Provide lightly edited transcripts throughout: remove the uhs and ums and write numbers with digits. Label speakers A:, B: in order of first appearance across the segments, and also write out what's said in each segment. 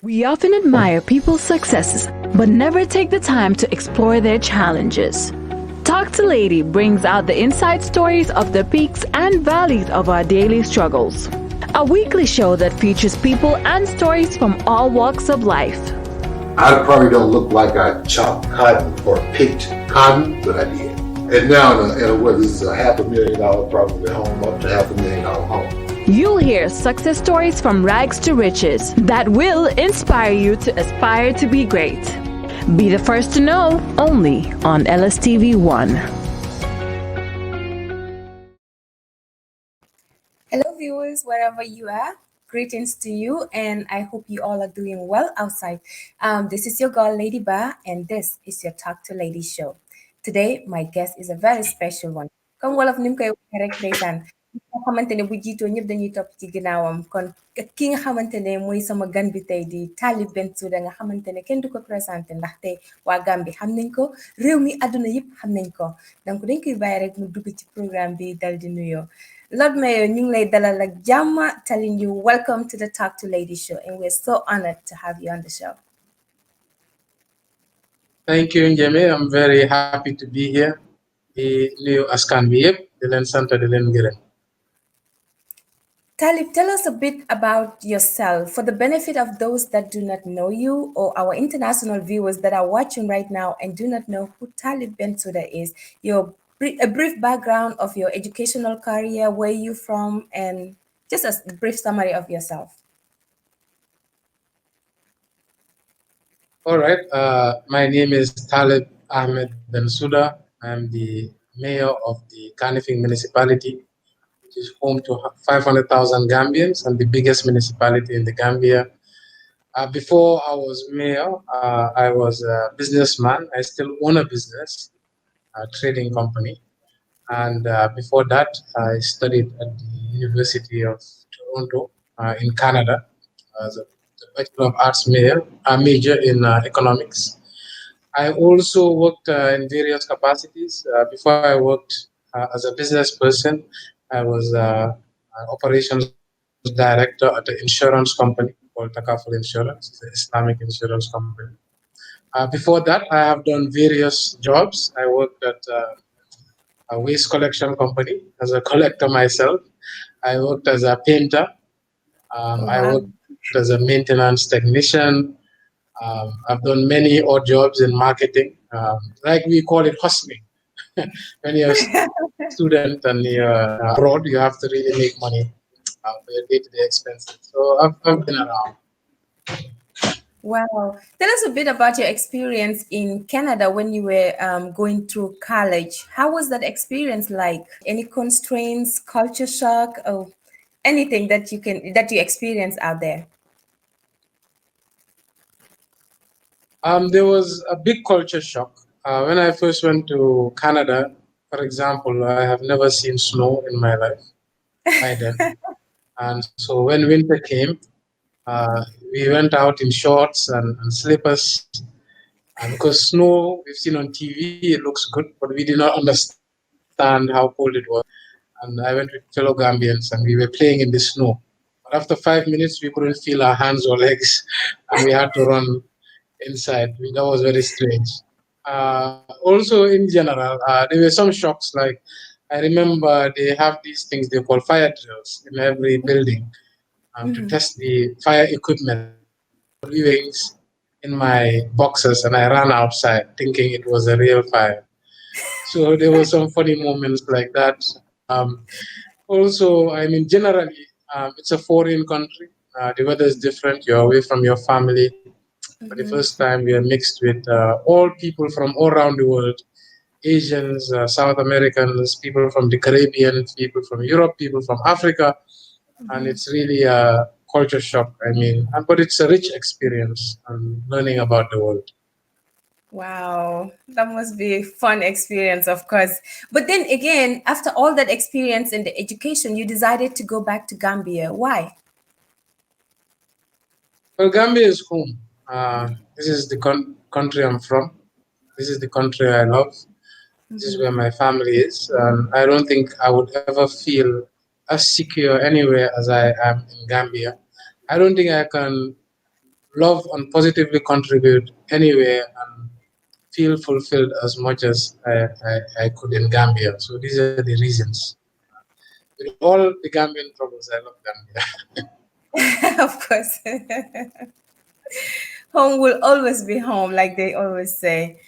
A: We often admire people's successes, but never take the time to explore their challenges. Talk to Lady brings out the inside stories of the peaks and valleys of our daily struggles. A weekly show that features people and stories from all walks of life.
B: I probably don't look like I chopped cotton or picked cotton, but I did. And now, this is a $500,000 probably home, up to $500,000 home.
A: You'll hear success stories from rags to riches that will inspire you to aspire to be great. Be the first to know, only on LSTV1.
C: Hello viewers, wherever you are, greetings to you, and I hope you all are doing well outside. This is your girl Lady Ba, and this is your Talk to Lady show. Today, my guest is a very special one. Comme wolof nim koy waxee rek ndeysaan nga xamante ne bu jiitoo ñëpp dañuy topp ci ginnaawam kon ki nga xamante ne mooy sama gan bi tey di Talib Bensouda nga xamante ne kenn du ko présenté ndaxte waa Gambie xam nañ ko réew mi àdduna yëpp xam nañ ko donc dañ koy bàyyi rek mu dugg ci programme bi dal di nuyoo. Lord Mayor, ñu ngi lay dalal ak jàmm, telling you welcome to the Talk to Lady show, and we're so honored to have you on the show.
D: Thank you, Njeme. I'm very happy to be here. The new askan bi yëpp di leen sant di leen gërëm.
C: Talib, tell us a bit about yourself for the benefit of those that do not know you or our international viewers that are watching right now and do not know who Talib Bensouda is. A brief background of your educational career, where you from, and just a brief summary of yourself.
D: All right. My name is Talib Ahmed Bensouda. I'm the mayor of the Kanifing municipality, which is home to 500,000 Gambians and the biggest municipality in the Gambia. Before I was mayor, I was a businessman. I still own a business, a trading company. And before that, I studied at the University of Toronto in Canada as a Bachelor of Arts major in economics. I also worked in various capacities. Before I worked as a business person, I was an operations director at an insurance company called Takaful Insurance. It's an Islamic insurance company. Before that, I have done various jobs. I worked at a waste collection company as a collector myself. I worked as a painter. I worked as a maintenance technician. I've done many odd jobs in marketing. Like we call it hustling. When you're a student and you're abroad, you have to really make money for your day-to-day expenses. So I've been around.
C: Wow. Tell us a bit about your experience in Canada when you were going through college. How was that experience like? Any constraints, culture shock, or anything that you experience out there?
D: There was a big culture shock. When I first went to Canada, for example, I have never seen snow in my life by then. And so when winter came, we went out in shorts and slippers. Because snow, we've seen on TV, it looks good, but we did not understand how cold it was. And I went with fellow Gambians and we were playing in the snow. But after 5 minutes, we couldn't feel our hands or legs and we had to run inside. That was very strange. Also, in general, there were some shocks. Like, I remember they have these things they call fire drills in every building to test the fire equipment. We were in my boxes and I ran outside thinking it was a real fire. So there were some funny moments like that. Also, I mean, generally, it's a foreign country. The weather is different. You're away from your family. For the first time, we are mixed with all people from all around the world. Asians, South Americans, people from the Caribbean, people from Europe, people from Africa. And it's really a culture shock. I mean, but it's a rich experience and learning about the world.
C: Wow, that must be a fun experience, of course. But then again, after all that experience in the education, you decided to go back to Gambia. Why?
D: Well, Gambia is home. This is the country I'm from. This is the country I love. This is where my family is. I don't think I would ever feel as secure anywhere as I am in Gambia. I don't think I can love and positively contribute anywhere and feel fulfilled as much as I could in Gambia. So these are the reasons. With all the Gambian troubles, I love Gambia.
C: Of course. Home will always be home, like they always say.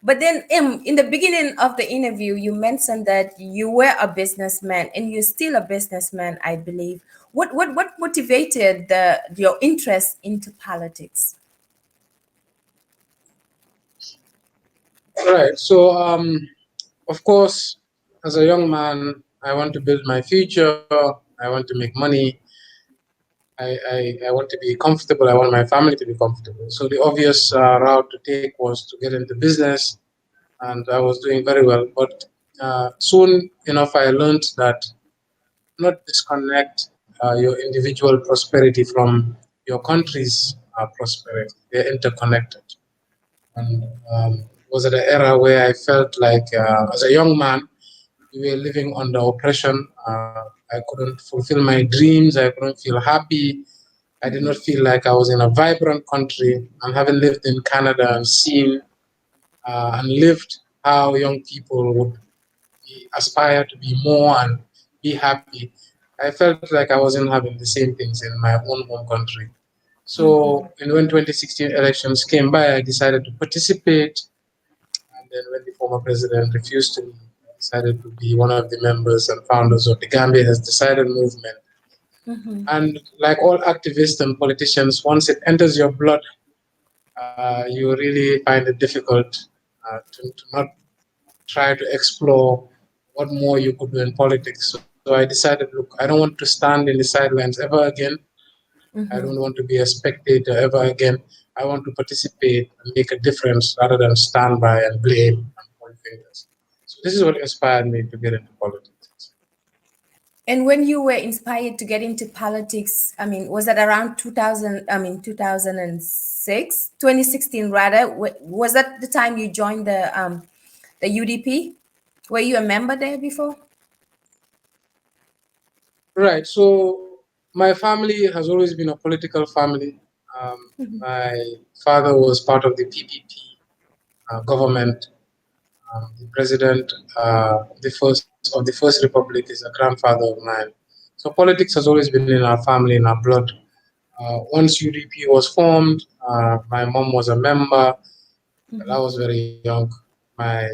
C: But then, in the beginning of the interview, you mentioned that you were a businessman, and you're still a businessman, I believe. What motivated your interest into politics?
D: Right. So, of course, as a young man, I want to build my future. I want to make money. I want to be comfortable. I want my family to be comfortable. So the obvious route to take was to get into business, and I was doing very well. But soon enough, I learned that not disconnect your individual prosperity from your country's prosperity. They're interconnected. And was at an era where I felt like, as a young man, we were living under oppression. I couldn't fulfill my dreams. I couldn't feel happy. I did not feel like I was in a vibrant country. And having lived in Canada and seen and lived how young people would aspire to be more and be happy, I felt like I wasn't having the same things in my own home country. So, and when 2016 elections came by, I decided to participate. And then when the former president refused to, I decided to be one of the members and founders of the Gambia Has Decided movement. And like all activists and politicians, once it enters your blood, you really find it difficult to not try to explore what more you could do in politics. So I decided, look, I don't want to stand in the sidelines ever again. I don't want to be a spectator ever again. I want to participate and make a difference rather than stand by and blame and point fingers. So this is what inspired me to get into politics.
C: And when you were inspired to get into politics, I mean, was that around 2000, I mean, 2006, 2016 rather? Was that the time you joined the UDP? Were you a member there before?
D: Right. So my family has always been a political family. My father was part of the PPP government. The president, the first republic, is a grandfather of mine. So politics has always been in our family, in our blood. Once UDP was formed, my mom was a member. But I was very young. My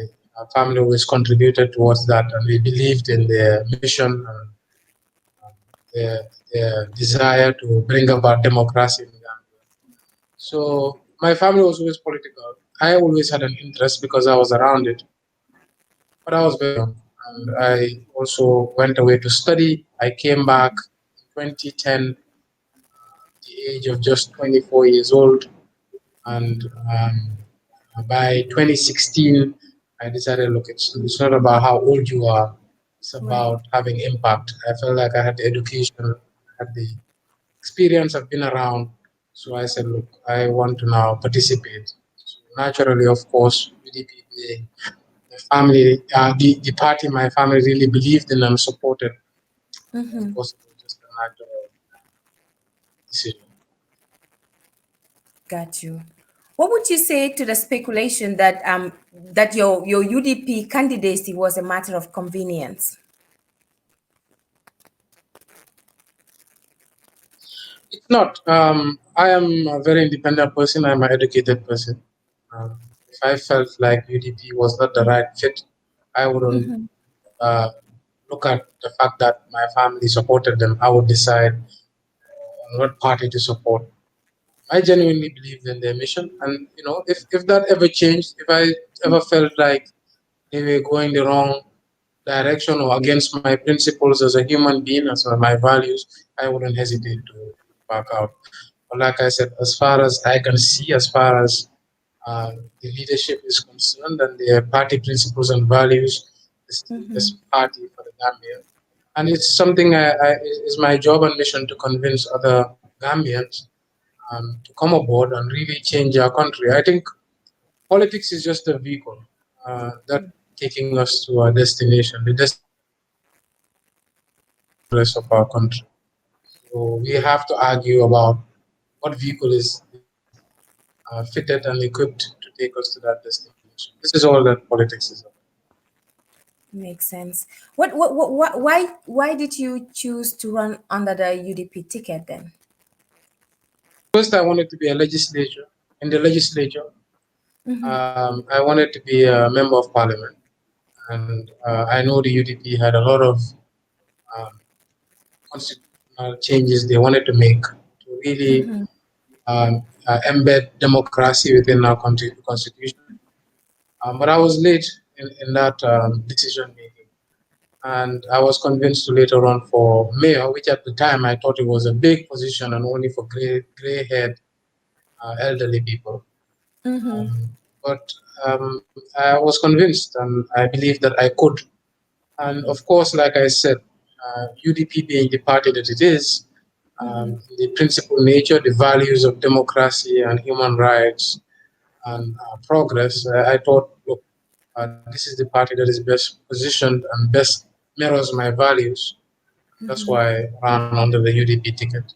D: family always contributed towards that, and we believed in their mission and their, their desire to bring about democracy in Gambia. So my family was always political. I always had an interest because I was around it, but I was very young. And I also went away to study. I came back in 2010, at the age of just 24 years old. And by 2016, I decided, look, it's not about how old you are, it's about having impact. I felt like I had the education, had the experience, I've been around. So I said, look, I want to now participate. So naturally, of course, UDP being the family, the party my family really believed in and supported, of course, it was just a natural decision.
C: Got you. What would you say to the speculation that that your UDP candidacy was a matter of convenience?
D: It's not. I am a very independent person. I'm an educated person. If I felt like UDP was not the right fit, I wouldn't uh, look at the fact that my family supported them. I would decide on what party to support. I genuinely believed in their mission, and if that ever changed, if I ever felt like they were going the wrong direction or against my principles as a human being, as my values, I wouldn't hesitate to back out. But like I said, as far as I can see, as far as the leadership is concerned and their party principles and values, this is the best party for the Gambia. And it's something is my job and mission to convince other Gambians to come aboard and really change our country. I think politics is just a vehicle that taking us to our destination. The rest of our country. So we have to argue about what vehicle is the best fitted and equipped to take us to that destination. This is all that politics is about.
C: Makes sense. Why did you choose to run under the UDP ticket then?
D: First, I wanted to be a legislature. In the legislature, I wanted to be a member of parliament. And I know the UDP had a lot of um, constitutional changes they wanted to make to really embed democracy within our constitution. But I was late in that decision making. And I was convinced to later run for mayor, which at the time I thought it was a big position and only for gray-haired elderly people. But I was convinced, and I believed that I could. And of course, like I said, UDP being the party that it is, the principal nature, the values of democracy and human rights and progress, I thought, look, this is the party that is best positioned and best mirrors my values. That's why I ran under the UDP ticket.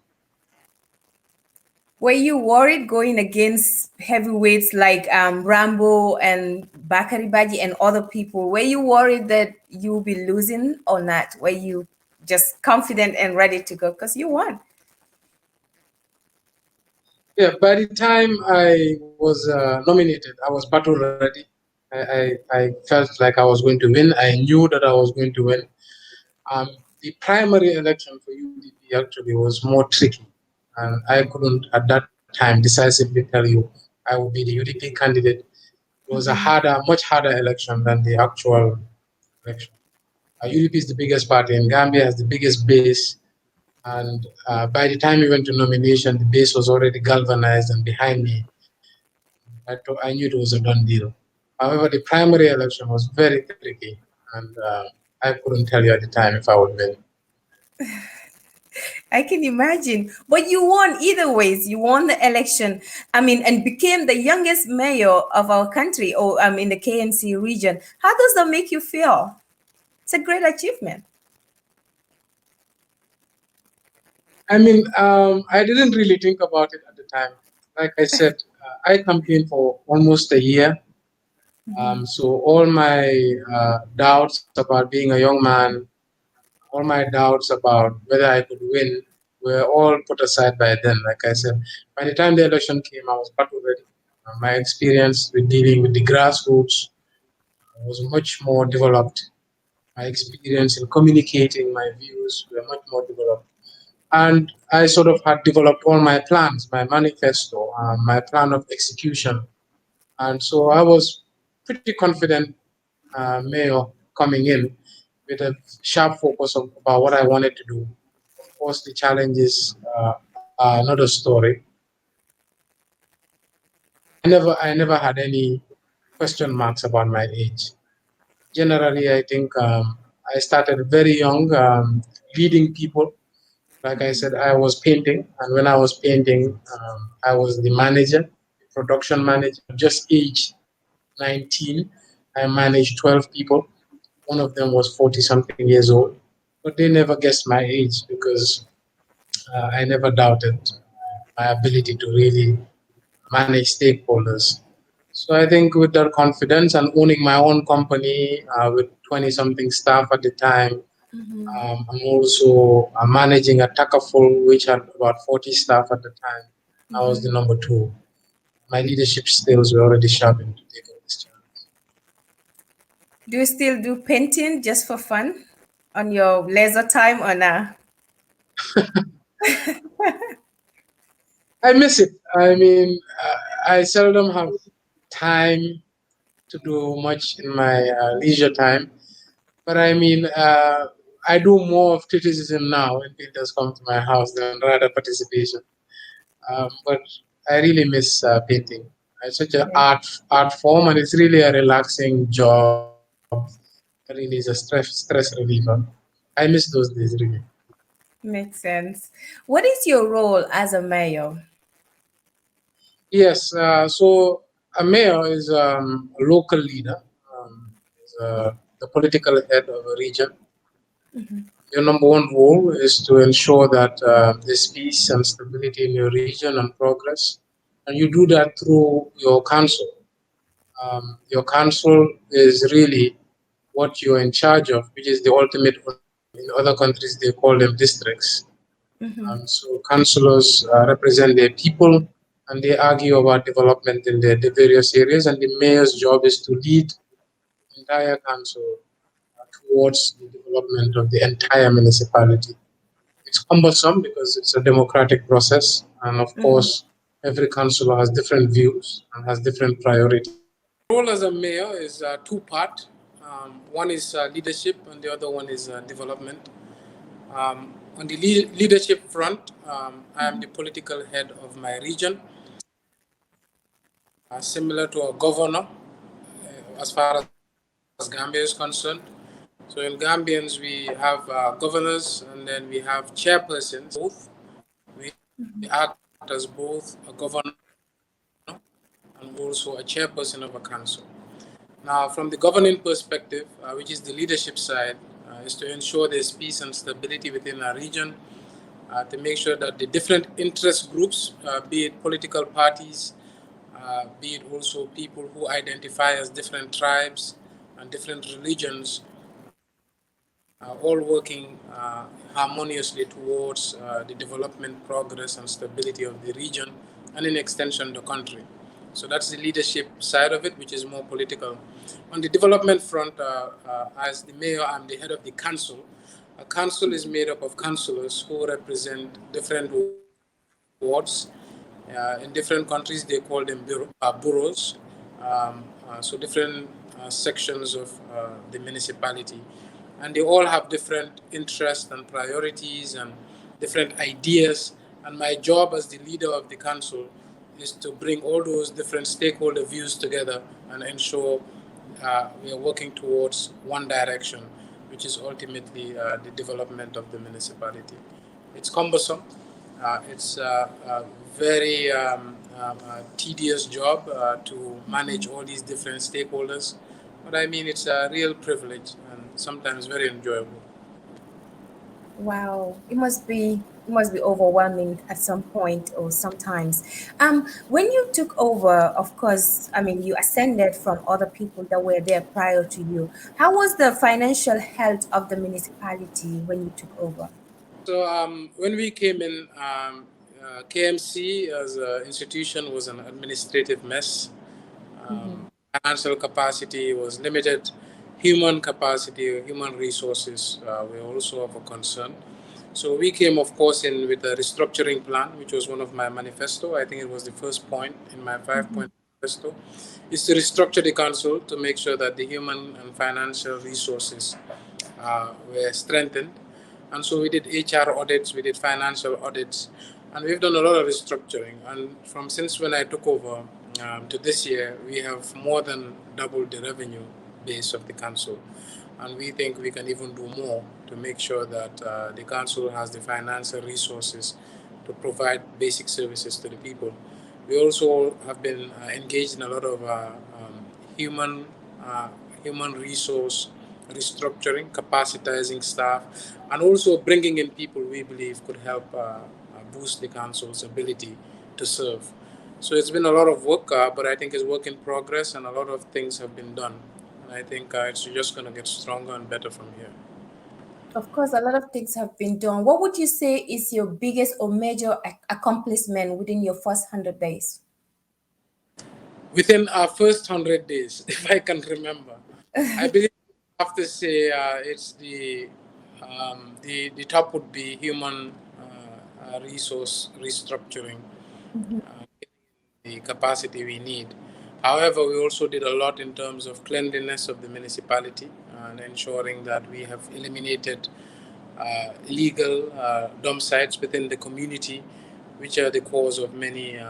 C: Were you worried going against heavyweights like Rambo and Bakari Baji and other people? Were you worried that you'll be losing or not? Were you just confident and ready to go? Because you won.
D: Yeah, by the time I was nominated, I was battle ready. I felt like I was going to win. I knew that I was going to win. The primary election for UDP actually was more tricky. And I couldn't at that time decisively tell you I would be the UDP candidate. It was a much harder election than the actual election. UDP is the biggest party in Gambia, has the biggest base. And by the time we went to nomination, the base was already galvanized and behind me. I knew it was a done deal. However, the primary election was very tricky, and I couldn't tell you at the time if I would win.
C: I can imagine. But you won either ways. You won the election, I mean, and became the youngest mayor of our country or in the KMC region. How does that make you feel? It's a great achievement.
D: I mean, I didn't really think about it at the time. Like I said, I campaigned for almost a year. So all my doubts about being a young man, all my doubts about whether I could win were all put aside by then. Like I said, by the time the election came, I was battle ready. My experience with dealing with the grassroots was much more developed. My experience in communicating my views were much more developed. And I sort of had developed all my plans, my manifesto, my plan of execution. And so I was pretty confident mayor coming in with a sharp focus about what I wanted to do. Of course, the challenges are another story. I never had any question marks about my age. Generally, I think I started very young, leading people. Like I said, I was painting, and when I was painting, I was the manager, the production manager. Just age 19, I managed 12 people. One of them was 40-something years old, but they never guessed my age because I never doubted my ability to really manage stakeholders. So I think with that confidence and owning my own company with 20-something staff at the time, I'm also managing a Takaful, which had about 40 staff at the time. I was the number 2. My leadership skills were already sharpened to take on this challenge.
C: Do you still do painting just for fun on your leisure time or not?
D: I miss it. I mean, I seldom have time to do much in my leisure time. But I mean, I do more of criticism now when painters come to my house than rather participation. But I really miss painting. It's such an art form, and it's really a relaxing job. It really is a stress reliever. I miss those days really.
C: Makes sense. What is your role as a mayor?
D: Yes. So a mayor is a local leader. Is, the political head of a region. Your number one role is to ensure that there's peace and stability in your region and progress. And you do that through your council. Your council is really what you're in charge of, which is the ultimate. In other countries, they call them districts. So councillors represent their people and they argue about development in the various areas. And the mayor's job is to lead the entire council towards the development of the entire municipality. It's cumbersome because it's a democratic process. And of course, every councillor has different views and has different priorities. The role as a mayor is two-part. One is leadership and the other one is development. On the leadership front, I am the political head of my region, similar to a governor as far as Gambia is concerned. So in Gambians, we have governors and then we have chairpersons. Both we act as both a governor and also a chairperson of a council. Now, from the governing perspective, which is the leadership side, is to ensure there's peace and stability within our region, to make sure that the different interest groups, be it political parties, be it also people who identify as different tribes and different religions, are all working harmoniously towards the development, progress, and stability of the region, and in extension, the country. So that's the leadership side of it, which is more political. On the development front, as the mayor, I'm the head of the council. A council is made up of councillors who represent different wards. In different countries, they call them boroughs. So different sections of the municipality. And they all have different interests and priorities and different ideas. And my job as the leader of the council is to bring all those different stakeholder views together and ensure we are working towards one direction, which is ultimately the development of the municipality. It's cumbersome. It's a very tedious job to manage all these different stakeholders. But I mean, it's a real privilege and sometimes very enjoyable.
C: Wow, it must be overwhelming at some point or sometimes. When you took over, of course, I mean you ascended from other people that were there prior to you. How was the financial health of the municipality when you took over?
D: So when we came in, KMC as an institution was an administrative mess. Financial capacity was limited. Human capacity, human resources were also of a concern. So we came, of course, in with a restructuring plan, which was one of my manifesto. I think it was the first point in my 5-point manifesto, is to restructure the council to make sure that the human and financial resources were strengthened. And so we did HR audits, we did financial audits, and we've done a lot of restructuring. And from since when I took over to this year, we have more than doubled the revenue base of the council. And we think we can even do more to make sure that the council has the financial resources to provide basic services to the people. We also have been engaged in a lot of human human resource restructuring, capacitizing staff, and also bringing in people we believe could help boost the council's ability to serve. So it's been a lot of work, but I think it's work in progress, and a lot of things have been done. And I think it's just going to get stronger and better from here.
C: Of course, a lot of things have been done. What would you say is your biggest or major accomplishment within your first 100 days?
D: Within our first 100 days, if I can remember, I believe I have to say it's the top would be human resource restructuring, the capacity we need. However, we also did a lot in terms of cleanliness of the municipality and ensuring that we have eliminated illegal dump sites within the community, which are the cause of many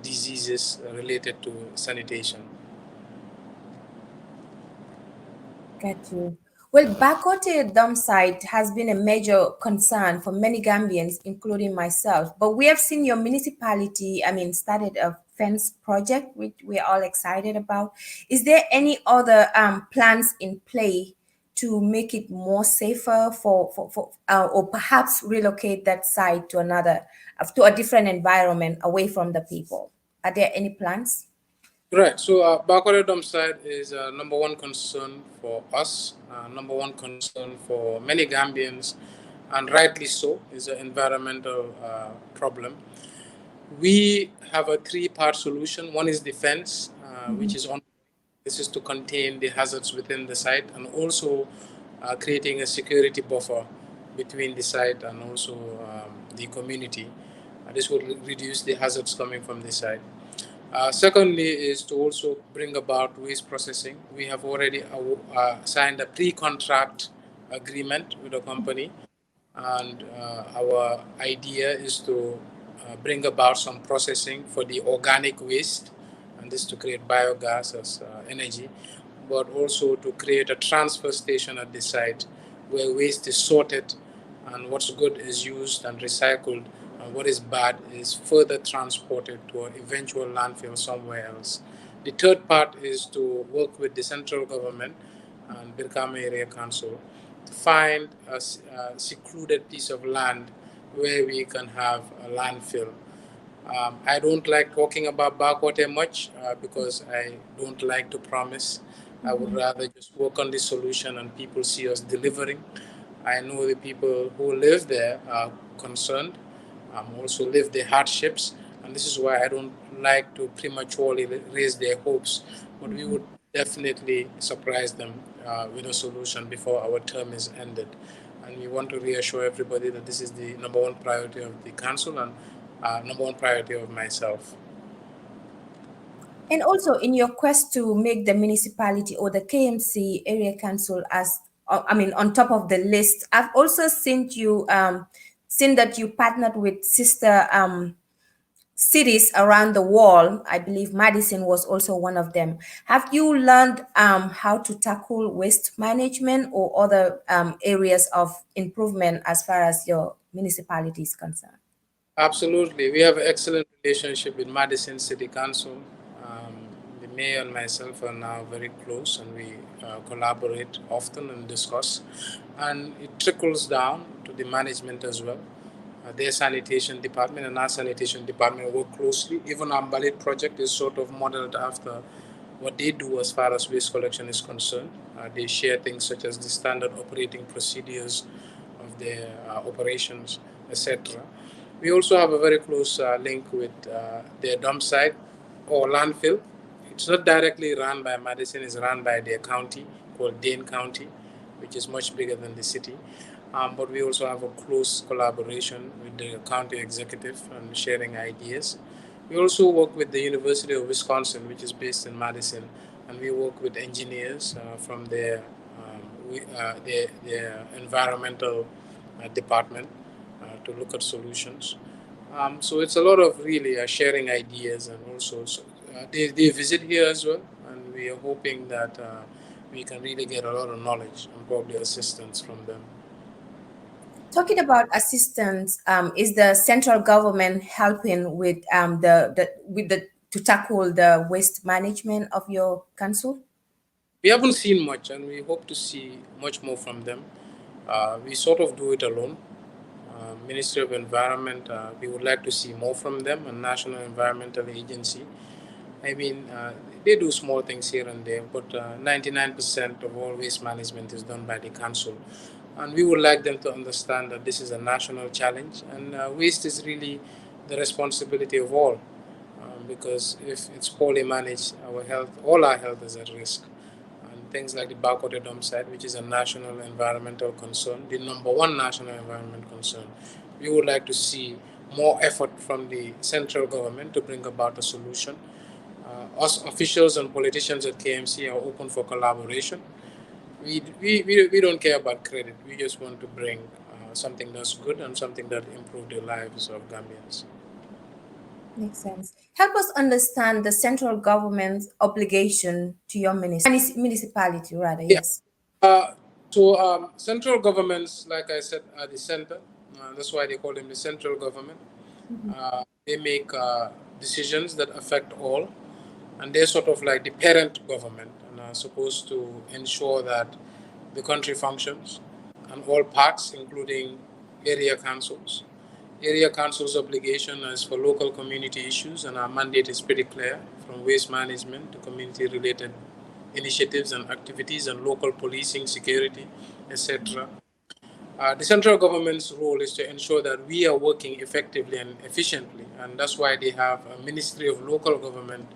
D: diseases related to sanitation.
C: Got you. Well, Bakote dump site has been a major concern for many Gambians, including myself. But we have seen your municipality, I mean, started a fence project, which we're all excited about. Is there any other plans in play to make it more safer or perhaps relocate that site to to a different environment away from the people? Are there any plans?
D: Right. So backward dump site is number one concern for us, number one concern for many Gambians, and rightly so, is an environmental problem. We have a three-part solution. One is defense, which is on. This is to contain the hazards within the site and also creating a security buffer between the site and also the community. This will reduce the hazards coming from the site. Secondly, is to also bring about waste processing. We have already signed a pre-contract agreement with a company, and our idea is to bring about some processing for the organic waste, and this to create biogas as energy, but also to create a transfer station at the site where waste is sorted and what's good is used and recycled, and what is bad is further transported to an eventual landfill somewhere else. The third part is to work with the central government and Birkama Area Council to find a secluded piece of land where we can have a landfill. I don't like talking about backwater much because I don't like to promise. I would rather just work on the solution and people see us delivering. I know the people who live there are concerned, also live the hardships, and this is why I don't like to prematurely raise their hopes. But we would definitely surprise them with a solution before our term is ended. And we want to reassure everybody that this is the number one priority of the council and number one priority of myself.
C: And also, in your quest to make the municipality or the KMC area council as, on top of the list, I've also seen that you partnered with sister cities around the world. I believe Madison was also one of them. Have you learned how to tackle waste management or other areas of improvement as far as your municipality is concerned?
D: Absolutely. We have an excellent relationship with Madison City Council. The mayor and myself are now very close and we collaborate often and discuss. And it trickles down to the management as well. Their sanitation department and our sanitation department work closely. Even our Balit project is sort of modeled after what they do as far as waste collection is concerned. They share things such as the standard operating procedures of their operations, etc. We also have a very close link with their dump site or landfill. It's not directly run by Madison, it's run by their county called Dane County, which is much bigger than the city. But we also have a close collaboration with the county executive and sharing ideas. We also work with the University of Wisconsin, which is based in Madison, and we work with engineers from their environmental department to look at solutions. So it's a lot of really sharing ideas, and also they visit here as well, and we are hoping that we can really get a lot of knowledge and probably assistance from them.
C: Talking about assistance, is the central government helping with to tackle the waste management of your council?
D: We haven't seen much, and we hope to see much more from them. We sort of do it alone. Ministry of Environment, we would like to see more from them, and National Environmental Agency. I mean, they do small things here and there, but 99% of all waste management is done by the council. And we would like them to understand that this is a national challenge, and waste is really the responsibility of all. Because if it's poorly managed, our health, all our health is at risk. And things like the backwater dump site, which is a national environmental concern, the number one national environment concern, we would like to see more effort from the central government to bring about a solution. Us officials and politicians at KMC are open for collaboration. We don't care about credit. We just want to bring something that's good and something that improves the lives of Gambians.
C: Makes sense. Help us understand the central government's obligation to your municipality, rather.
D: Yeah.
C: Yes.
D: So central governments, like I said, are the center. That's why they call them the central government. They make decisions that affect all, and they're sort of like the parent government and are supposed to ensure that the country functions, and all parts, including area councils, Area Council's obligation is for local community issues, and our mandate is pretty clear, from waste management to community-related initiatives and activities and local policing, security, etc. The central government's role is to ensure that we are working effectively and efficiently, and that's why they have a Ministry of Local Government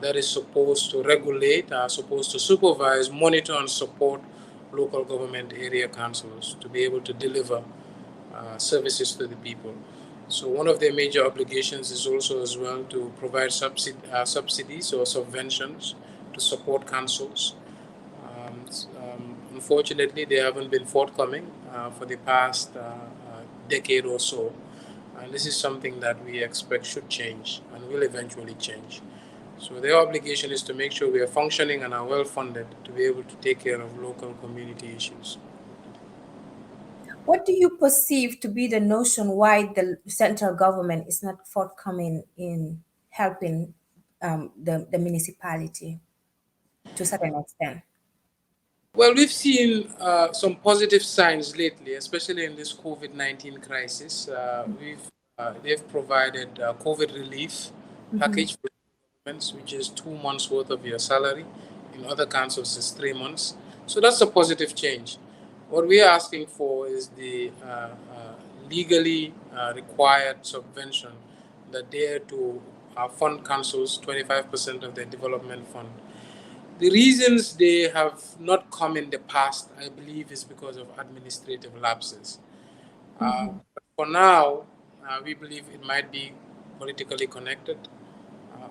D: that is supposed to regulate, supposed to supervise, monitor, and support local government area councils to be able to deliver services to the people. So one of their major obligations is also as well to provide subsidies or subventions to support councils. Unfortunately, they haven't been forthcoming for the past decade or so. And this is something that we expect should change and will eventually change. So their obligation is to make sure we are functioning and are well funded to be able to take care of local community issues.
C: What do you perceive to be the notion why the central government is not forthcoming in helping the municipality to a certain extent?
D: Well, we've seen some positive signs lately, especially in this COVID-19 crisis. They've provided COVID relief package for governments, which is 2 months worth of your salary. In other councils, it's 3 months. So that's a positive change. What we are asking for is the legally required subvention that they are to fund councils 25% of their development fund. The reasons they have not come in the past, I believe, is because of administrative lapses. But for now, we believe it might be politically connected.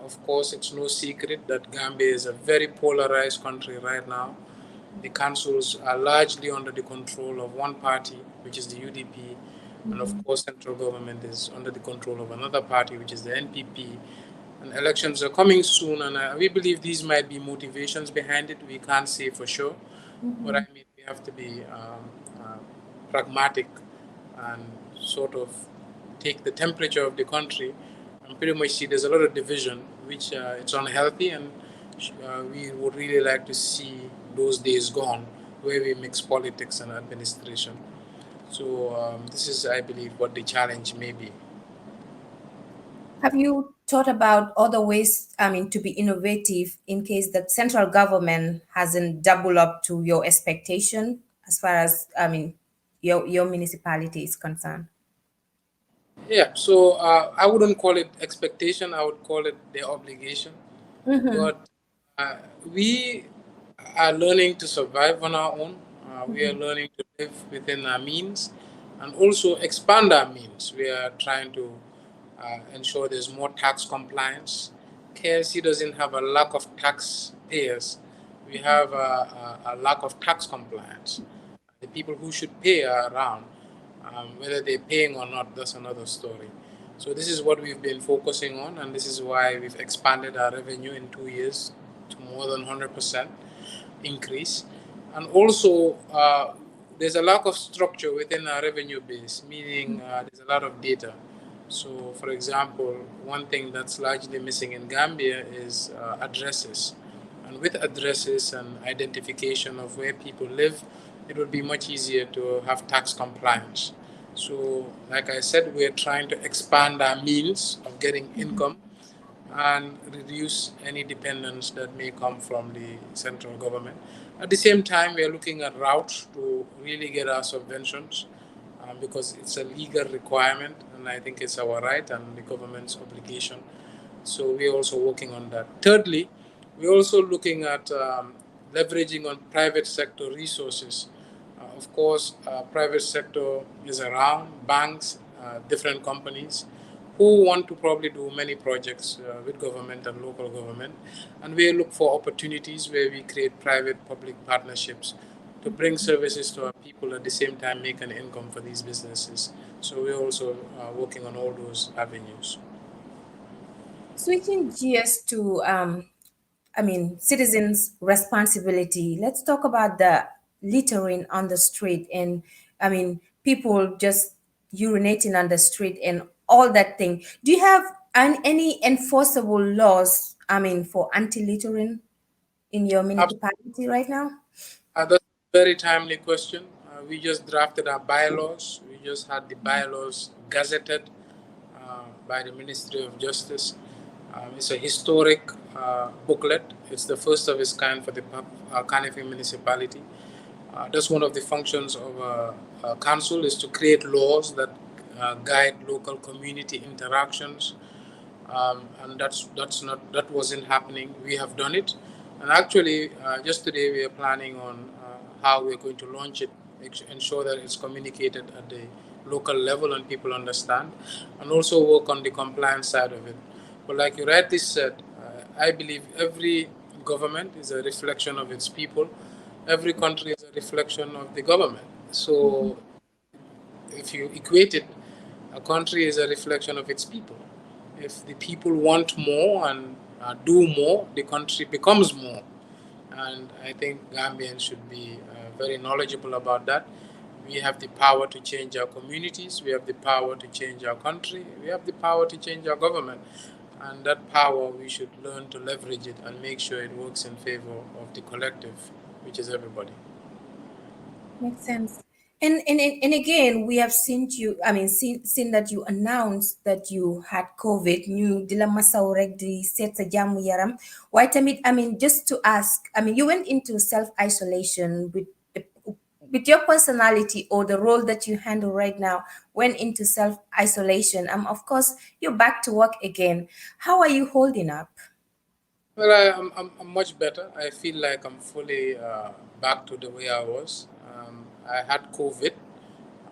D: Of course, it's no secret that Gambia is a very polarized country right now. The councils are largely under the control of one party, which is the UDP, and of course, central government is under the control of another party, which is the NPP. And elections are coming soon, and we believe these might be motivations behind it. We can't say for sure, but I mean, we have to be pragmatic and sort of take the temperature of the country and pretty much see there's a lot of division, which it's unhealthy, and we would really like to see those days gone where we mix politics and administration. So this is, I believe, what the challenge may be.
C: Have you thought about other ways, to be innovative in case the central government hasn't doubled up to your expectation as far as, your municipality is concerned?
D: Yeah, so I wouldn't call it expectation, I would call it their obligation. But we are learning to survive on our own. We are learning to live within our means and also expand our means. We are trying to ensure there's more tax compliance. KMC doesn't have a lack of taxpayers. We have a lack of tax compliance. The people who should pay are around. Whether they're paying or not, that's another story. So this is what we've been focusing on, and this is why we've expanded our revenue in 2 years to more than 100% increase. And also, there's a lack of structure within our revenue base, meaning there's a lot of data. So, for example, one thing that's largely missing in Gambia is addresses. And with addresses and identification of where people live, it would be much easier to have tax compliance. So, like I said, we're trying to expand our means of getting income and reduce any dependence that may come from the central government. At the same time, we are looking at routes to really get our subventions because it's a legal requirement, and I think it's our right and the government's obligation. So we're also working on that. Thirdly, we're also looking at leveraging on private sector resources. Of course, private sector is around, banks, different companies who want to probably do many projects with government and local government. And we look for opportunities where we create private-public partnerships to bring services to our people at the same time make an income for these businesses. So we're also working on all those avenues.
C: Switching gears to, citizens' responsibility. Let's talk about the littering on the street and, people just urinating on the street and all that thing. Do you have any enforceable laws, for anti-littering in your municipality right now?
D: That's a very timely question. We just drafted our bylaws, We just had the bylaws gazetted by the Ministry of Justice. It's a historic booklet. It's the first of its kind for the Carnegie municipality. That's one of the functions of a council, is to create laws that guide local community interactions. And that wasn't happening. We have done it, and actually, just today we are planning on how we're going to launch it, ensure that it's communicated at the local level and people understand, and also work on the compliance side of it. But like you rightly said, I believe every government is a reflection of its people. Every country is a reflection of the government. So if you equate it, a country is a reflection of its people. If the people want more and do more, the country becomes more. And I think Gambians should be very knowledgeable about that. We have the power to change our communities. We have the power to change our country. We have the power to change our government. And that power, we should learn to leverage it and make sure it works in favor of the collective, which is everybody.
C: Makes sense. And again, we have seen you. I mean, seen that you announced that you had COVID. You dila masaw rek di set sa jamu yaram. Why tamit? I mean, just to ask. I mean, you went into self isolation with your personality or the role that you handle right now. Went into self isolation. Of course, you're back to work again. How are you holding up?
D: Well, I'm much better. I feel like I'm fully back to the way I was. I had COVID.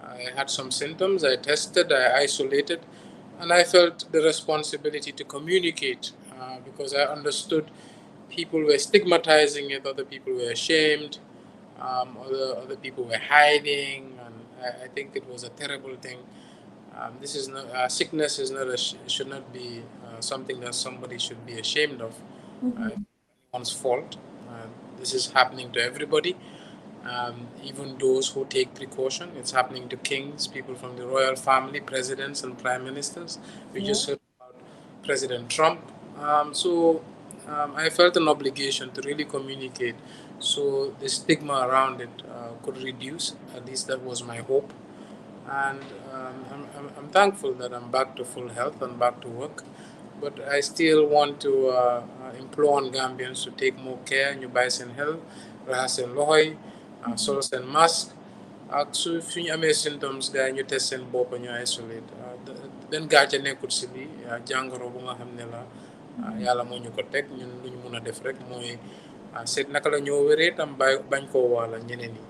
D: I had some symptoms. I tested, I isolated, and I felt the responsibility to communicate because I understood people were stigmatizing it, other people were ashamed, other people were hiding, and I think it was a terrible thing. This is not sickness is not should not be something that somebody should be ashamed of. Anyone's fault. This is happening to everybody, even those who take precaution. It's happening to kings, people from the royal family, presidents and prime ministers. We just heard about President Trump. I felt an obligation to really communicate so the stigma around it could reduce. At least that was my hope. And I'm thankful that I'm back to full health and back to work. But I still want to implore on Gambians to take more care. Ñu bàyyi seen xel, raxas seen loxo yi, sol seen masque, ak su fi ñu amee symptômes gars yi ñu test seen bopp ñu isolate. Benn gàcce nekkul si lii jàngoro bu nga xam ne la yàlla moo ñu ko teg. Ñun lu ñu mun a def rek mooy seet naka la ñoo wéree tam bañ koo wàll ñeneen yi.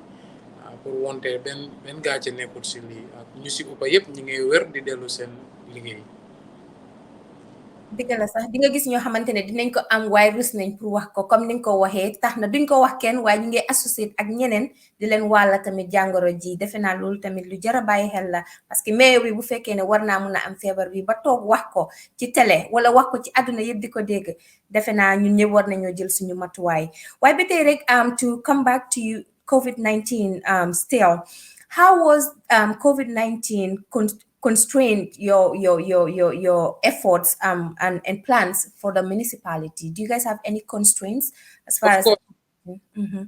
D: Pour wonte benn gàcce nekkul si lii ak ñu si ëpp yëpp ñu ngi wér di dellu seen liggéey.
C: dëgg la sax di nga gis ñoo xamante ne dinañ ko am waaye rus nañ pour wax ko comme ni nga ko waxee tax na duñ ko wax kenn waaye ñu ngi associé ak ñeneen di leen wàlla tamit jàngoro ji defe naa loolu tamit lu jar a bàyyi xel la parce que mayor bi bu fekkee ne war naa mun a am feebar bi ba toog wax ko ci télé wala wax ko ci àdduna yëpp di ko dégg defe naa ñun ñëpp war nañoo jël suñu matuwaay waaye ba tey rek to come back to you COVID-19 still how was COVID-19 constrained your efforts and plans for the municipality? Do you guys have any constraints as far as?
D: Of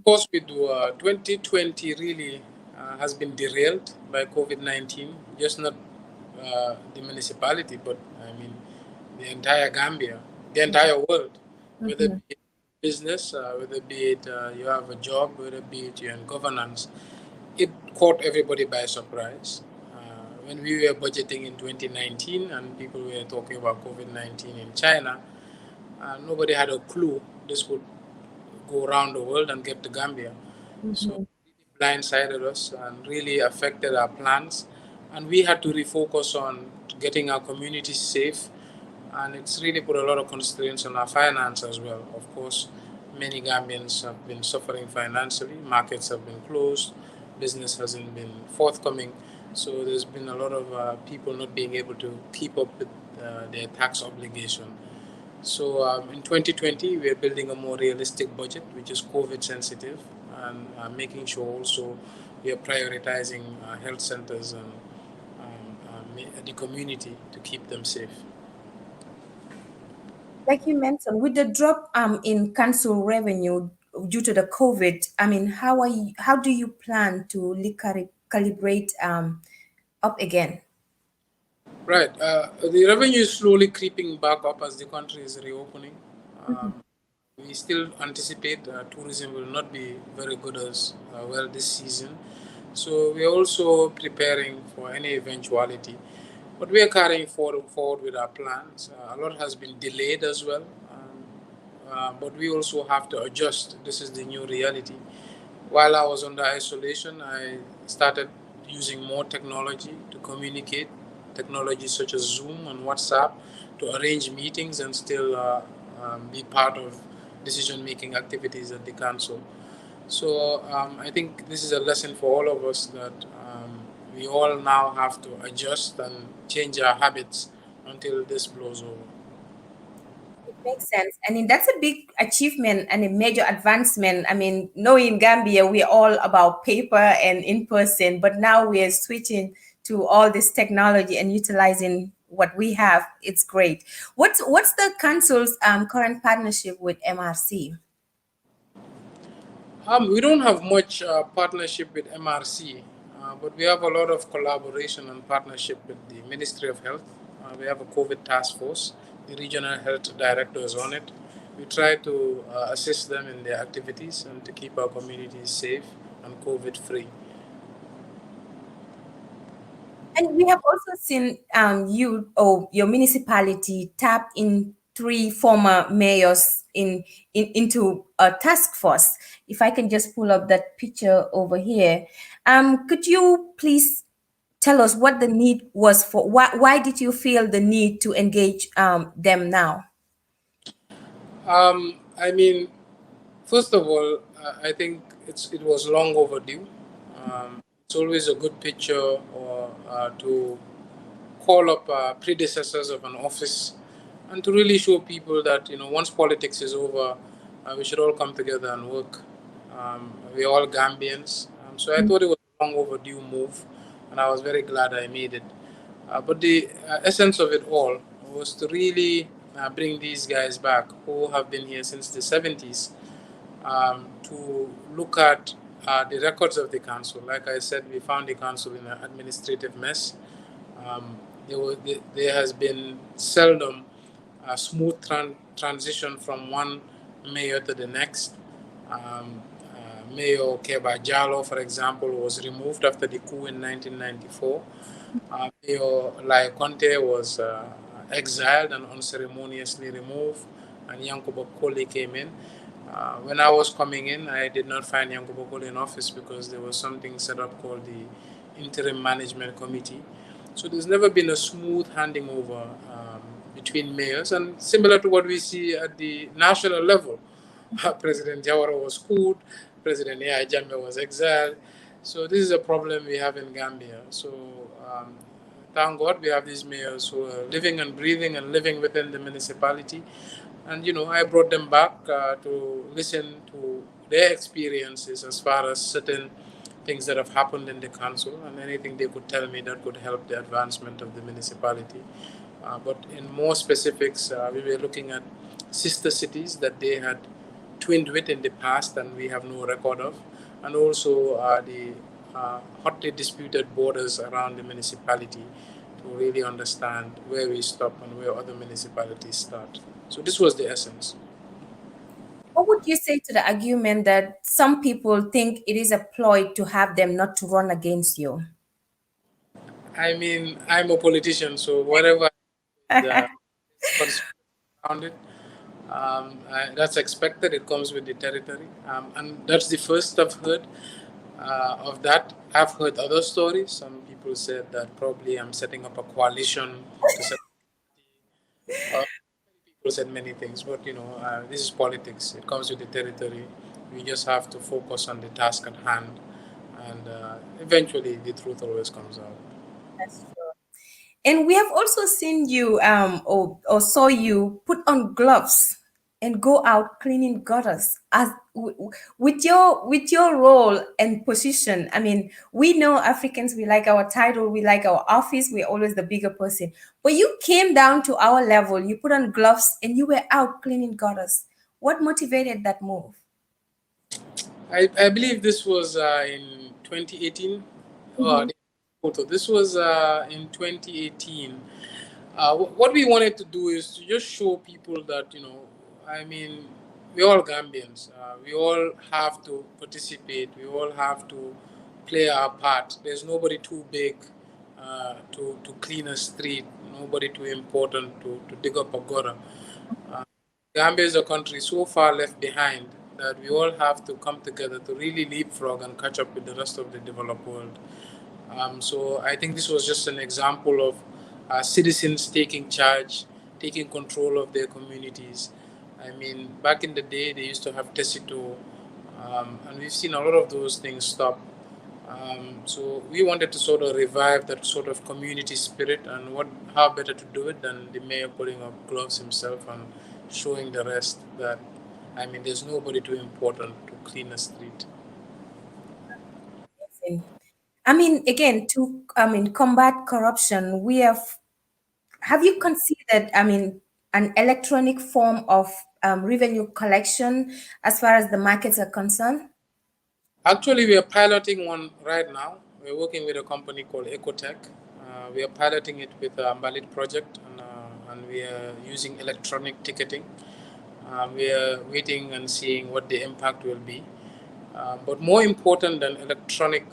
D: course we do. 2020 really has been derailed by COVID-19. Just not the municipality, but I mean the entire Gambia, the entire world. Whether it be business, whether be it you have a job, whether be it you're in governance, it caught everybody by surprise. When we were budgeting in 2019 and people were talking about COVID-19 in China, nobody had a clue this would go around the world and get to Gambia. So it really blindsided us and really affected our plans. And we had to refocus on getting our communities safe. And it's really put a lot of constraints on our finance as well. Of course, many Gambians have been suffering financially. Markets have been closed. Business hasn't been forthcoming. So there's been a lot of people not being able to keep up with their tax obligation. So in 2020, we are building a more realistic budget, which is COVID sensitive, and making sure also we are prioritizing health centers and the community to keep them safe.
C: Like you mentioned, with the drop in council revenue due to the COVID, I mean, how do you plan to calibrate up again?
D: Right. The revenue is slowly creeping back up as the country is reopening.
C: Mhm.
D: We still anticipate tourism will not be very good as well this season. So we are also preparing for any eventuality. But we are carrying forward with our plans. A lot has been delayed as well. But we also have to adjust. This is the new reality. While I was under isolation, I started using more technology to communicate, technology such as Zoom and WhatsApp, to arrange meetings and still be part of decision making activities at the council. So I think this is a lesson for all of us that we all now have to adjust and change our habits until this blows over.
C: It makes sense. I mean, that's a big achievement and a major advancement. I mean, knowing Gambia, we're all about paper and in person, but now we're switching to all this technology and utilizing what we have. It's great. What's the council's current partnership with MRC?
D: We don't have much partnership with MRC, but we have a lot of collaboration and partnership with the Ministry of Health. We have a COVID task force. The regional health director is on it. We try to assist them in their activities and to keep our communities safe and COVID free.
C: And we have also seen you or your municipality tap in three former mayors into a task force. If I can just pull up that picture over here, could you please tell us what the need was for? Why did you feel the need to engage them now?
D: I mean, first of all, I think it was long overdue. It's always a good picture or to call up predecessors of an office and to really show people that once politics is over, we should all come together and work. We're all Gambians, so I thought it was a long overdue move, and I was very glad I made it. But the essence of it all was to really bring these guys back who have been here since the 70s, to look at the records of the council. Like I said, we found the council in an administrative mess. Um, there has been seldom a smooth transition from one mayor to the next. Mayor Keba Jalo, for example, was removed after the coup in 1994. Mayor Lai Conte was exiled and unceremoniously removed, and Yankuba Koli came in. When I was coming in, I did not find Yankuba Koli in office because there was something set up called the Interim Management Committee. So there's never been a smooth handing over between mayors, and similar to what we see at the national level. President Jawara was cooled, President Yahya Jammeh was exiled. So this is a problem we have in Gambia. So thank God we have these mayors who are living and breathing and living within the municipality. And I brought them back to listen to their experiences as far as certain things that have happened in the council and anything they could tell me that could help the advancement of the municipality. But in more specifics, we were looking at sister cities that they had twinned with in the past and we have no record of, and also the hotly disputed borders around the municipality to really understand where we stop and where other municipalities start. So this was the essence.
C: What would you say to the argument that some people think it is a ploy to have them not to run against you?
D: I mean, I'm a politician, so whatever the conspiracy around it, that's expected. It comes with the territory, and that's the first I've heard of that. I've heard other stories. Some people said that probably I'm setting up a coalition to set. People said many things, but this is politics. It comes with the territory. We just have to focus on the task at hand, and eventually the truth always comes out.
C: That's true. And we have also seen you or saw you put on gloves and go out cleaning gutters as with your role and position. I mean, we know Africans, we like our title, we like our office, we're always the bigger person. But you came down to our level, you put on gloves and you were out cleaning gutters. What motivated that move?
D: I believe this was in 2018.
C: Mhm.
D: photo. This was in 2018. What we wanted to do is to just show people that, I mean, we're all Gambians. We all have to participate. We all have to play our part. There's nobody too big to clean a street, nobody too important to dig up a gutter. Uh, Gambia is a country so far left behind that we all have to come together to really leapfrog and catch up with the rest of the developed world. So I think this was just an example of citizens taking charge, taking control of their communities. I mean, back in the day, they used to have Tessito, and we've seen a lot of those things stop. So we wanted to sort of revive that sort of community spirit, and how better to do it than the mayor putting up gloves himself and showing the rest that, I mean, there's nobody too important to clean a street.
C: I mean, again, to combat corruption, have you considered, an electronic form of revenue collection as far as the markets are concerned?
D: Actually, we are piloting one right now. We're working with a company called Ecotech. We are piloting it with a Mbalit project, and we are using electronic ticketing. We are waiting and seeing what the impact will be. But more important than electronic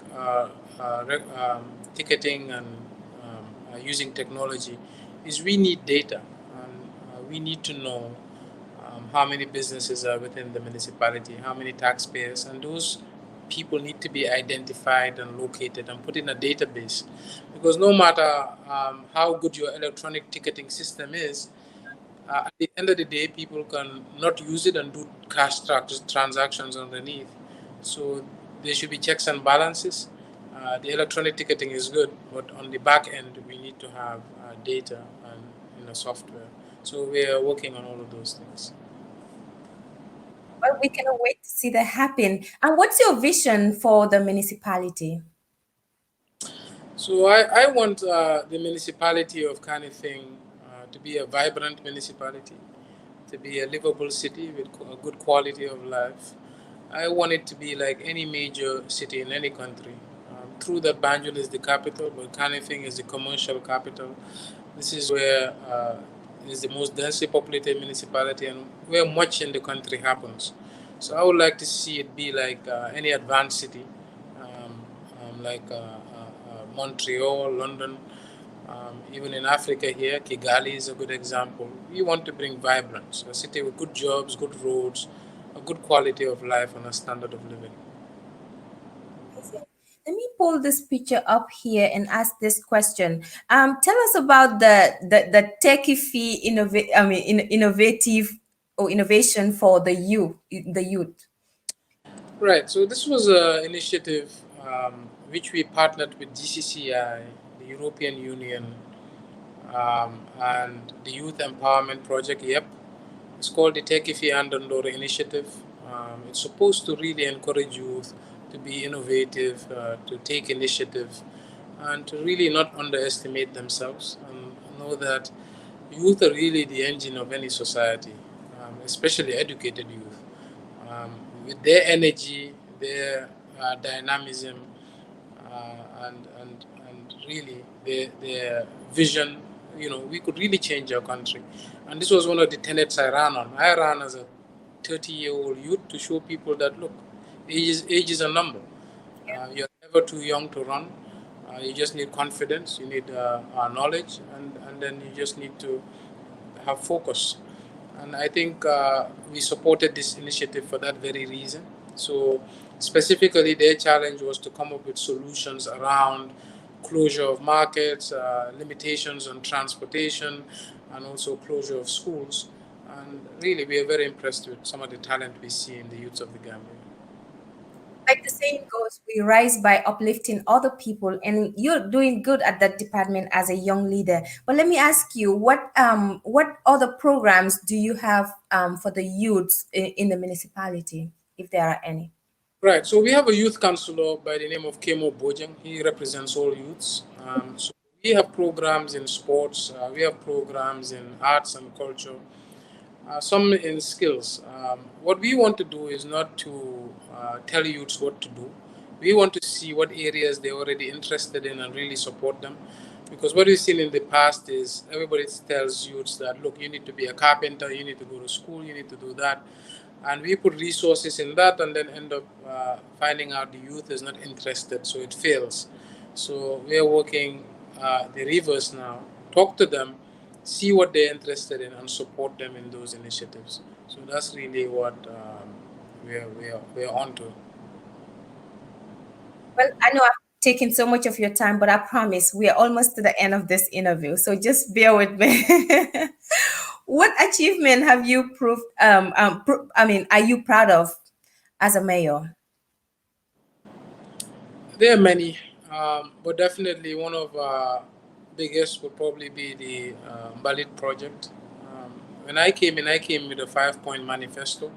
D: ticketing and using technology is we need data, and we need to know how many businesses are within the municipality, how many taxpayers, and those people need to be identified and located and put in a database. Because no matter how good your electronic ticketing system is, at the end of the day, people can not use it and do cash transactions underneath. So there should be checks and balances. The electronic ticketing is good, but on the back end, we need to have data and software. So we are working on all of those things.
C: Well, we cannot wait to see that happen. And what's your vision for the municipality?
D: So I want the municipality of Kanifing to be a vibrant municipality, to be a livable city with a good quality of life. I want it to be like any major city in any country. True that Banjul is the capital, but Kanifing is the commercial capital. This is where is the most densely populated municipality and where much in the country happens. So I would like to see it be like any advanced city, like Montreal, London, even in Africa here, Kigali is a good example. We want to bring vibrance, a city with good jobs, good roads, a good quality of life, and a standard of living.
C: Let me pull this picture up here and ask this question. Tell us about the techie fee innovative or innovation for the youth.
D: Right. So this was an initiative which we partnered with GCCI, the European Union, and the Youth Empowerment Project. Yep, it's called the Techy Innova initiative. It's supposed to really encourage youth to be innovative, to take initiative, and to really not underestimate themselves and know that youth are really the engine of any society, especially educated youth. Um, with their energy, their dynamism, and really their vision, we could really change our country. And this was one of the tenets I ran on. I ran as a 30-year-old youth to show people that, look, age is a number. You're never too young to run. You just need confidence, you need knowledge, and then you just need to have focus. And I think we supported this initiative for that very reason. So specifically, their challenge was to come up with solutions around closure of markets, limitations on transportation, and also closure of schools. And really, we are very impressed with some of the talent we see in the youths of the Gambia.
C: Like the saying goes, we rise by uplifting other people, and you're doing good at that department as a young leader. But let me ask you, what other programs do you have for the youths in the municipality, if there are any?
D: Right. So we have a youth councillor by the name of Kemo Bojang. He represents all youths. So we have programs in sports. We have programs in arts and culture. Some in skills. What we want to do is not to tell youths what to do. We want to see what areas they're already interested in and really support them. Because what we've seen in the past is everybody tells youths that, look, you need to be a carpenter, you need to go to school, you need to do that. And we put resources in that and then end up finding out the youth is not interested, so it fails. So we're working the reverse now. Talk to them, see what they're interested in, and support them in those initiatives. So that's really what we're on to.
C: Well, I know I've taken so much of your time, but I promise we are almost to the end of this interview. So just bear with me. What achievement have you proved? Are you proud of as a mayor?
D: There are many, but definitely one of our biggest would probably be the Ballot project. When I came with a 5 point manifesto.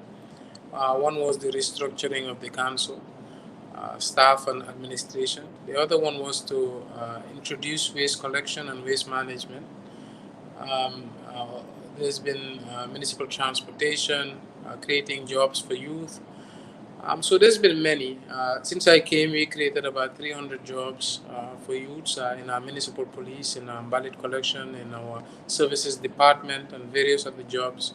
D: One was the restructuring of the council, staff and administration. The other one was to introduce waste collection and waste management. There's been municipal transportation, creating jobs for youth. So there's been many. Since I came, we created about 300 jobs for youths in our municipal police, in our ballot collection, in our services department, and various other jobs.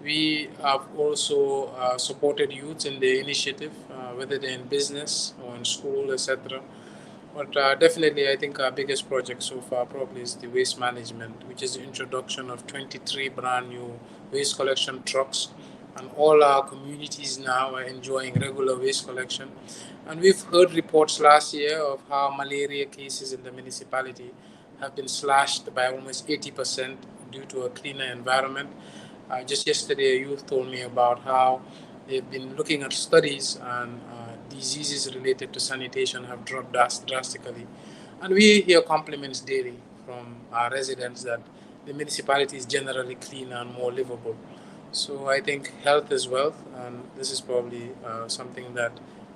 D: We have also supported youth in the initiative, whether they're in business or in school, etc. But definitely, I think our biggest project so far probably is the waste management, which is the introduction of 23 brand new waste collection trucks. And all our communities now are enjoying regular waste collection. And we've heard reports last year of how malaria cases in the municipality have been slashed by almost 80% due to a cleaner environment. Just yesterday, a youth told me about how they've been looking at studies and diseases related to sanitation have dropped drastically. And we hear compliments daily from our residents that the municipality is generally cleaner and more livable. So I think health is wealth, and this is probably something that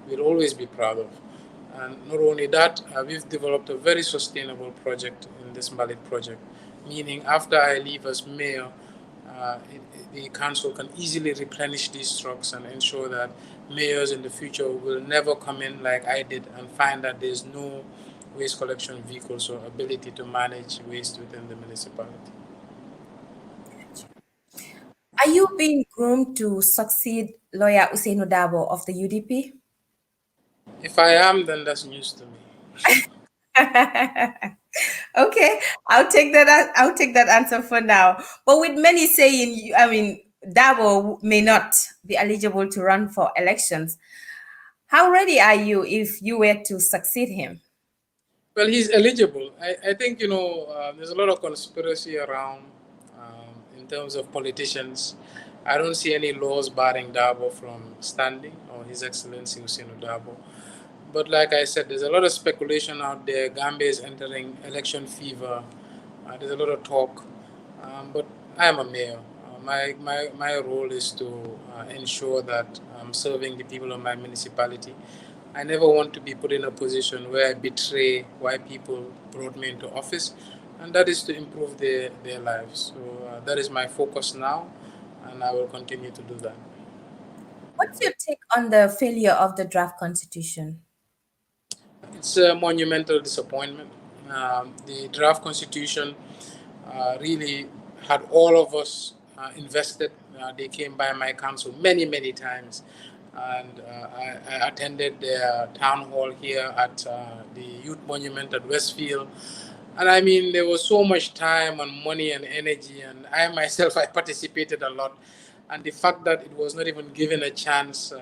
D: we'll always be proud of. And not only that, we've developed a very sustainable project in this ballot project, meaning after I leave as mayor, the council can easily replenish these trucks and ensure that mayors in the future will never come in like I did and find that there's no waste collection vehicles or ability to manage waste within the municipality.
C: Are you being groomed to succeed lawyer Usainu Dabo of the UDP?
D: If I am, then that's news to me.
C: Okay, I'll take that answer for now. But with many saying, Dabo may not be eligible to run for elections. How ready are you if you were to succeed him?
D: Well, he's eligible. I think, there's a lot of conspiracy around in terms of politicians. I don't see any laws barring Dabo from standing, or His Excellency Hussein Dabo. But like I said, there's a lot of speculation out there. Gambia is entering election fever. There's a lot of talk. But I am a mayor. My role is to ensure that I'm serving the people of my municipality. I never want to be put in a position where I betray why people brought me into office, and that is to improve their lives. So that is my focus now, and I will continue to do that.
C: What's your take on the failure of the draft constitution?
D: It's a monumental disappointment. The draft constitution really had all of us invested. They came by my council many times, and I attended their town hall here at the Youth Monument at Westfield. And I mean, there was so much time and money and energy, and I myself, I participated a lot. And the fact that it was not even given a chance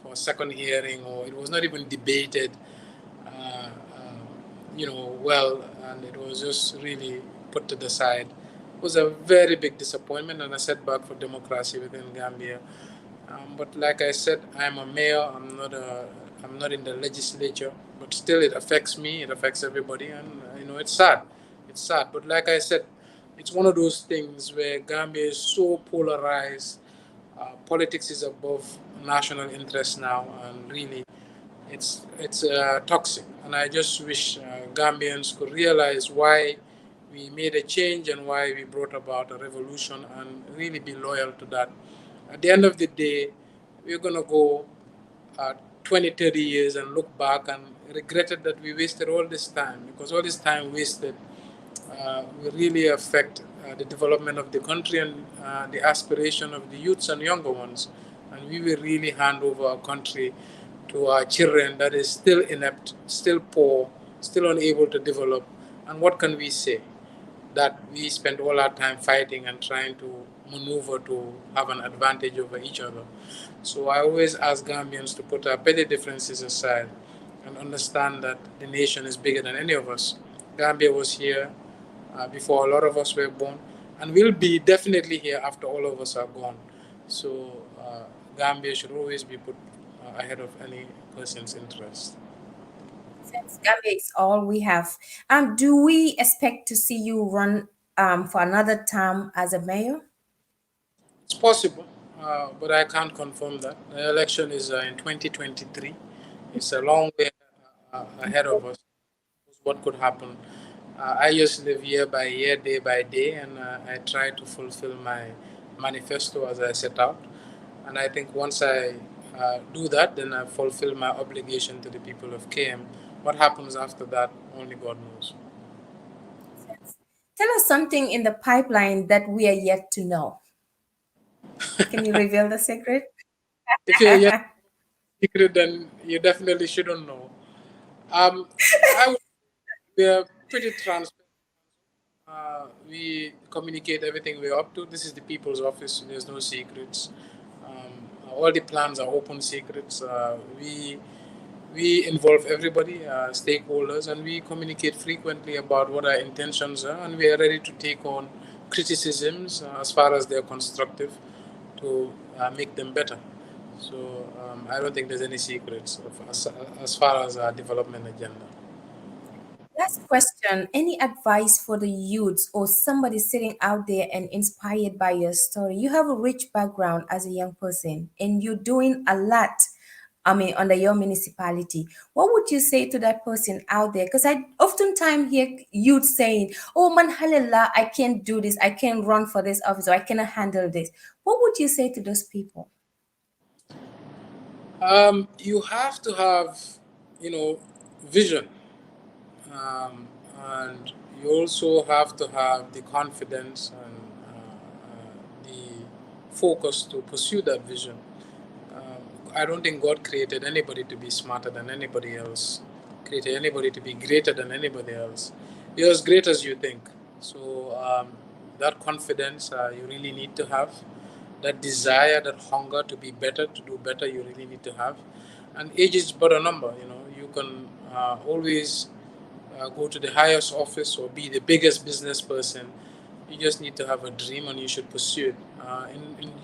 D: for a second hearing, or it was not even debated, uh, well, and it was just really put to the side. It was a very big disappointment and a setback for democracy within Gambia. But like I said, I'm a mayor. I'm not in the legislature, but still, it affects me. It affects everybody, and it's sad. It's sad. But like I said, it's one of those things where Gambia is so polarized. Politics is above national interest now, and really, it's toxic. And I just wish Gambians could realize why we made a change and why we brought about a revolution, and really be loyal to that. At the end of the day, we're going to go 20, 30 years and look back and regretted that we wasted all this time, because all this time wasted will really affect the development of the country and the aspiration of the youths and younger ones. And we will really hand over our country to our children that is still inept, still poor, still unable to develop. And what can we say? That we spend all our time fighting and trying to maneuver to have an advantage over each other. So I always ask Gambians to put our petty differences aside and understand that the nation is bigger than any of us. Gambia was here before a lot of us were born, and will be definitely here after all of us are gone. So Gambia should always be put ahead of any person's interest.
C: Since Gambia is all we have, do we expect to see you run for another term as a mayor?
D: It's possible, but I can't confirm that. The election is in 2023. It's a long way ahead of us. What could happen? I just live year by year, day by day, and I try to fulfill my manifesto as I set out. And I think once I do that, then I fulfill my obligation to the people of KM. What happens after that, only God knows.
C: Tell us something in the pipeline that we are yet to know. Can you reveal the secret?
D: If you're yet secret, then you definitely shouldn't know. Um, I would, we are pretty transparent. We communicate everything we're up to. This is the people's office. So there's no secrets. All the plans are open secrets. We involve everybody, stakeholders, and we communicate frequently about what our intentions are, and we are ready to take on criticisms as far as they're constructive to make them better. So I don't think there's any secrets as far as our development agenda.
C: Last question. Any advice for the youths or somebody sitting out there and inspired by your story? You have a rich background as a young person and you're doing a lot, under your municipality. What would you say to that person out there? Because I oftentimes hear youth saying, oh, man, halala, I can't do this. I can't run for this office or I cannot handle this. What would you say to those people?
D: You have to have, vision, and you also have to have the confidence and the focus to pursue that vision. I don't think God created anybody to be smarter than anybody else, created anybody to be greater than anybody else. You're as great as you think. So that confidence you really need to have, that desire, that hunger to be better, to do better, you really need to have. And age is but a number. You can always go to the highest office or be the biggest business person. You just need to have a dream and you should pursue it.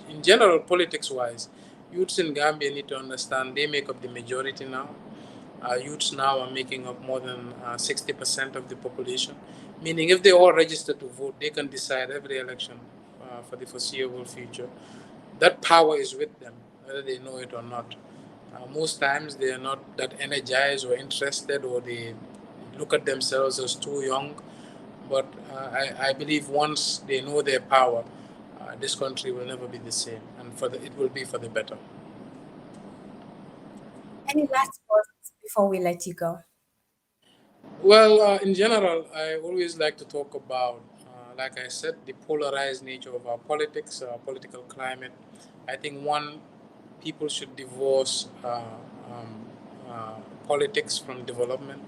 D: In general, politics wise, youths in Gambia need to understand they make up the majority now. Youths now are making up more than 60% of the population, meaning if they all register to vote, they can decide every election for the foreseeable future. That power is with them, whether they know it or not. Most times they are not that energized or interested, or they look at themselves as too young. But I believe once they know their power, this country will never be the same, and it will be for the better.
C: Any last words before we let you go?
D: Well, in general, I always like to talk about, like I said, the polarized nature of our politics, our political climate. I think people should divorce um, uh, politics from development.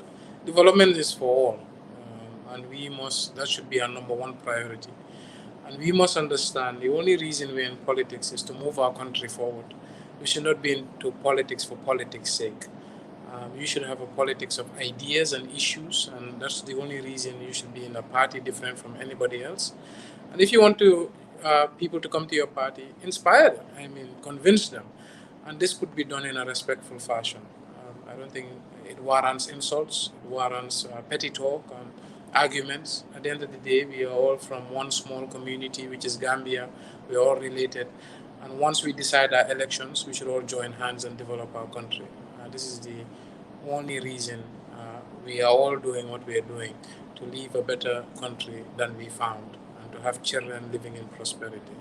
D: Development is for all, and that should be our number one priority. And we must understand the only reason we're in politics is to move our country forward. We should not be into politics for politics' sake. You should have a politics of ideas and issues, and that's the only reason you should be in a party different from anybody else. And if you want people to come to your party, inspire them. Convince them. And this could be done in a respectful fashion. I don't think it warrants insults, it warrants petty talk and arguments. At the end of the day, we are all from one small community, which is Gambia. We are all related. And once we decide our elections, we should all join hands and develop our country. This is the only reason we are all doing what we are doing, to leave a better country than we found and to have children living in prosperity.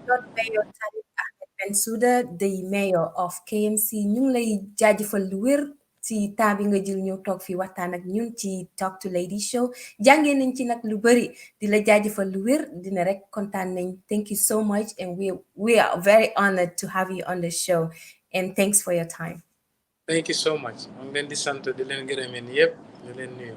C: Lord Mayor Talib Ahmed Bensouda, the mayor of KMC, ñu ngi lay jaajëfal lu wér ci temps bi nga jël ñëw toog fi waxtaan ak ñun ci Talk to Lady show jàngee nañ ci nag lu bari di la jaajëfal lu wér dina rek kontaan nañ. Thank you so much and we are very honored to have you on the show and thanks for your time.
D: Thank you so much. maa ngi leen di sant di leen gërëm yéen yëpp di leen nuyu.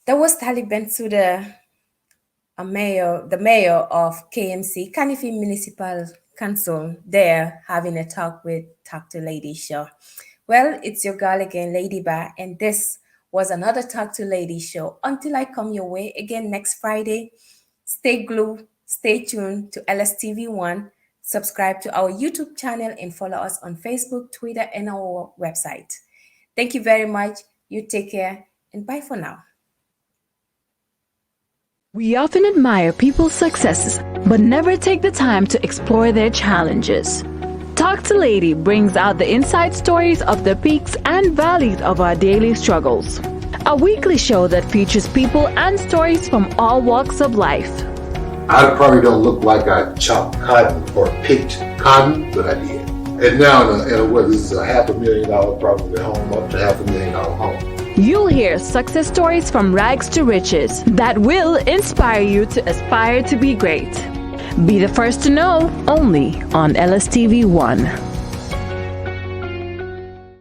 C: That was Talib Bensouda, the mayor of KMC, Kanifi Municipal Council, there having a talk with Talk to Lady show. Well, it's your girl again, Lady Ba, and this was another Talk to Lady show. Until I come your way again next Friday, stay glued, stay tuned to LSTV1, subscribe to our YouTube channel, and follow us on Facebook, Twitter, and our website. Thank you very much. You take care, and bye for now.
A: We often admire people's successes, but never take the time to explore their challenges. Talk to Lady brings out the inside stories of the peaks and valleys of our daily struggles. A weekly show that features people and stories from all walks of life.
B: I probably don't look like I chopped cotton or picked cotton, but I did. And now this is a $500,000 problem at home, up to $500,000 home.
A: You'll hear success stories from rags to riches that will inspire you to aspire to be great. Be the first to know, only on LSTV1.